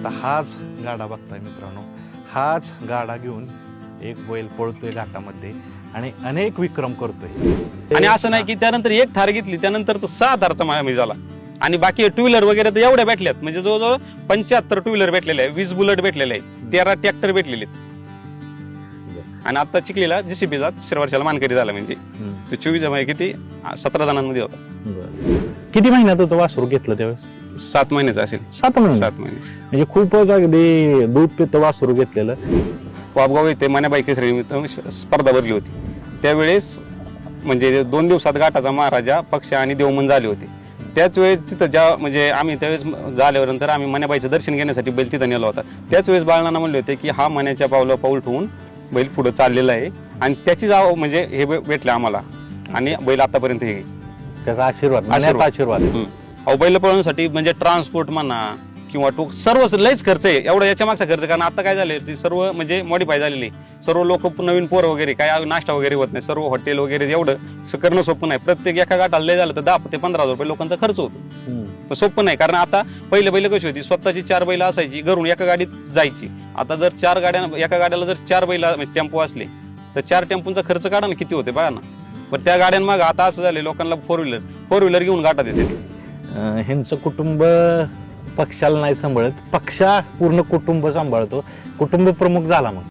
आता हाच गाडा बघताय मित्रांनो, हाच गाडा घेऊन एक बैल पळतोय घाटामध्ये आणि अनेक विक्रम करतोय. आणि असं नाही की त्यानंतर एक थार घेतली त्यानंतर तर 6 थारचा मायामी झाला. आणि बाकी टू व्हीलर वगैरे तर एवढ्या भेटल्यात, म्हणजे जवळजवळ 75 टू व्हीलर भेटलेले आहे, 20 बुलेट भेटलेले आहे, 13 ट्रॅक्टर भेटलेले आहेत. आणि आता चिखलीला JCBचा 3 वर्षाला मानकरी झाला, म्हणजे तो 24 मध्ये किती 17 जणांमध्ये होता. किती महिन्यात होतं वासरू घेतलं त्यावेळेस? 7 महिन्याचा असेल. 7 महिने. 7 महिन्याचा. म्हणजे खूपच अगदी दूध पितं वासरू घेतलेलं. वापगाव येथे मनाबाई केसरी स्पर्धा भरली होती. त्यावेळेस म्हणजे 2 दिवसात घाटाचा महाराजा पक्ष आणि देवमन झाले होते. त्याच वेळेस तिथं म्हणजे आम्ही त्यावेळेस झाल्यानंतर आम्ही मनाबाईचं दर्शन घेण्यासाठी बैल तिथं नेला होता. त्याच वेळेस बाळनाना म्हणले होते की हा मनाच्या पावलं पाऊल ठेवून बैल पुढे चाललेला आहे आणि त्याची जाव म्हणजे हे भेटले आम्हाला. आणि बैल आतापर्यंत हे त्याचा आशीर्वाद. अहो बैल पळवण्यासाठी म्हणजे ट्रान्सपोर्ट म्हणा किंवा टोक सर्व लयच खर्च आहे. एवढा याच्या मागचा खर्च, कारण आता काय झाले सर्व म्हणजे मॉडिफाय झालेली. सर्व लोक नवीन पोर वगैरे काय नाश्ता वगैरे होत नाही, सर्व हॉटेल वगैरे एवढं करणं सोपं नाही. प्रत्येक एका गाठाला लय झालं तर 10 ते 15 हजार रुपये लोकांचा खर्च होतो. तर सोपं नाही, कारण आता पहिले बैल कशी होती, स्वतःची 4 बैल असायची, घरून एका गाडीत जायची. आता जर 4 गाड्या, एका गाड्याला जर 4 बैल टेम्पो असले तर 4 टेम्पोचा खर्च काढा ना किती होते बघा ना. पण त्या गाड्यांमाग आता असं झाले लोकांना 4 व्हीलर घेऊन गाठात येते. ह्यांचं कुटुंब पक्षाला नाही सांभाळत, पक्षा पूर्ण कुटुंब सांभाळतो. कुटुंब प्रमुख झाला मग